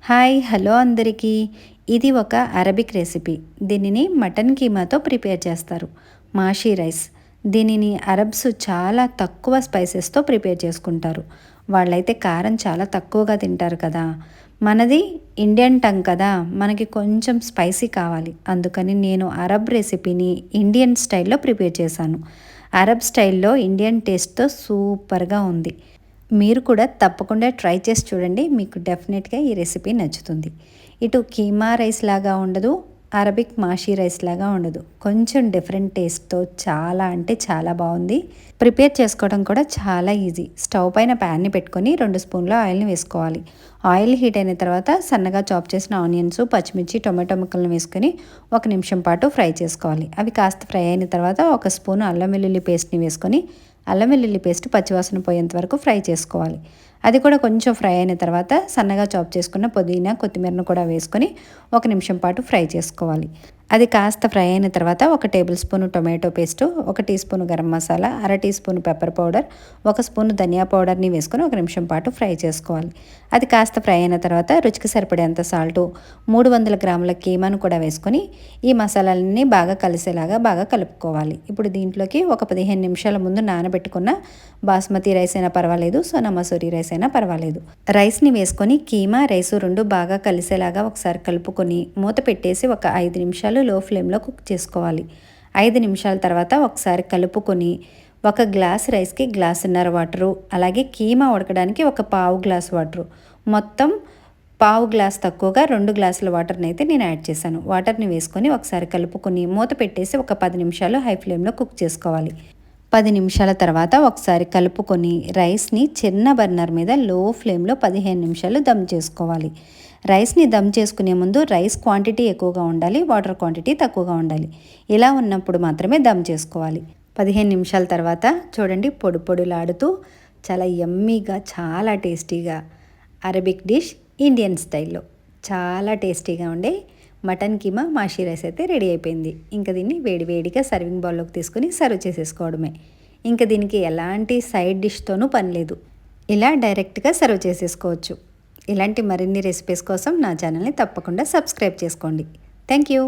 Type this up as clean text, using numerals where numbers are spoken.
Hi hello అందరికీ. ఇది ఒక అరబిక్ రెసిపీ. దీనిని మటన్ కీమాతో ప్రిపేర్ చేస్తారు. మాషీ రైస్. దీనిని అరబ్స్ చాలా తక్కువ స్పైసెస్తో ప్రిపేర్ చేసుకుంటారు. వాళ్ళైతే కారం చాలా తక్కువగా తింటారు కదా. మనది ఇండియన్ టంగ్ కదా, మనకి కొంచెం స్పైసీ కావాలి. అందుకని నేను అరబ్ రెసిపీని ఇండియన్ స్టైల్లో ప్రిపేర్ చేశాను. అరబ్ స్టైల్లో ఇండియన్ టేస్ట్తో సూపర్గా ఉంది. మీరు కూడా తప్పకుండా ట్రై చేసి చూడండి. మీకు డెఫినెట్గా ఈ రెసిపీ నచ్చుతుంది. ఇటు కీమా రైస్ లాగా ఉండదు, అరబిక్ మాషీ రైస్ లాగా ఉండదు. కొంచెం డిఫరెంట్ టేస్ట్తో చాలా అంటే చాలా బాగుంది. ప్రిపేర్ చేసుకోవడం కూడా చాలా ఈజీ. స్టవ్ పైన ప్యాన్ని పెట్టుకొని 2 స్పూన్ల ఆయిల్ని వేసుకోవాలి. ఆయిల్ హీట్ అయిన తర్వాత సన్నగా చాప్ చేసిన ఆనియన్స్, పచ్చిమిర్చి, టొమాటో ముక్కలను వేసుకొని 1 నిమిషం పాటు ఫ్రై చేసుకోవాలి. అవి కాస్త ఫ్రై అయిన తర్వాత 1 స్పూన్ అల్లం వెల్లుల్లి పేస్ట్ని వేసుకొని అల్లం వెల్లుల్లి పేస్ట్ పచ్చివాసన పోయేంత వరకు ఫ్రై చేసుకోవాలి. అది కూడా కొంచెం ఫ్రై అయిన తర్వాత సన్నగా చాప్ చేసుకున్న పుదీనా, కొత్తిమీరను కూడా వేసుకొని 1 నిమిషం పాటు ఫ్రై చేసుకోవాలి. అది కాస్త ఫ్రై అయిన తర్వాత 1 tablespoon tomato paste, 1 teaspoon garam masala, 1/2 teaspoon pepper powder, 1 spoon ధనియా పౌడర్ని వేసుకొని 1 నిమిషం పాటు ఫ్రై చేసుకోవాలి. అది కాస్త ఫ్రై అయిన తర్వాత రుచికి సరిపడేంత సాల్టు, 300 గ్రాముల కీమాను కూడా వేసుకొని ఈ మసాలాలన్నీ బాగా కలిసేలాగా బాగా కలుపుకోవాలి. ఇప్పుడు దీంట్లోకి ఒక 15 నిమిషాల ముందు నానబెట్టుకున్న బాస్మతి రైస్ అయినా పర్వాలేదు, సోనా మసూరి రైస్ అయినా పర్వాలేదు. రైస్ని వేసుకొని కీమా, రైసు 2 బాగా కలిసేలాగా ఒకసారి కలుపుకొని మూత పెట్టేసి ఒక 5 నిమిషాలు లో ఫ్లేమ్లో కుక్ చేసుకోవాలి. 5 నిమిషాల తర్వాత ఒకసారి కలుపుకొని 1 గ్లాస్ రైస్కి గ్లాసున్నర వాటరు, అలాగే కీమా ఉడకడానికి 1 పావు గ్లాస్ వాటరు, మొత్తం పావు గ్లాస్ తక్కువగా 2 గ్లాసుల వాటర్ని అయితే నేను యాడ్ చేశాను. వాటర్ని వేసుకొని ఒకసారి కలుపుకొని మూత పెట్టేసి ఒక 10 నిమిషాలు హై ఫ్లేమ్లో కుక్ చేసుకోవాలి. 10 నిమిషాల తర్వాత ఒకసారి కలుపుకొని రైస్ని చిన్న బర్నర్ మీద లో ఫ్లేమ్లో 15 నిమిషాలు దమ్ చేసుకోవాలి. రైస్ని దమ్ చేసుకునే ముందు రైస్ క్వాంటిటీ ఎక్కువగా ఉండాలి, వాటర్ క్వాంటిటీ తక్కువగా ఉండాలి. ఇలా ఉన్నప్పుడు మాత్రమే దమ్ చేసుకోవాలి. 15 నిమిషాల తర్వాత చూడండి, పొడి పొడిలాడుతూ చాలా యమ్మీగా, చాలా టేస్టీగా అరబిక్ డిష్ ఇండియన్ స్టైల్లో చాలా టేస్టీగా ఉండే మటన్ కీమా మాషీ రైస్ అయితే రెడీ అయిపోయింది. ఇంకా దీన్ని వేడివేడిగా సర్వింగ్ బౌల్లోకి తీసుకుని సర్వ్ చేసేసుకోవడమే. ఇంకా దీనికి ఎలాంటి సైడ్ డిష్తోనూ పని లేదు. ఇలా డైరెక్ట్గా సర్వ్ చేసేసుకోవచ్చు. ఇలాంటి మరిన్ని రెసిపీస్ కోసం నా ఛానల్ని తప్పకుండా సబ్స్క్రైబ్ చేసుకోండి. Thank you.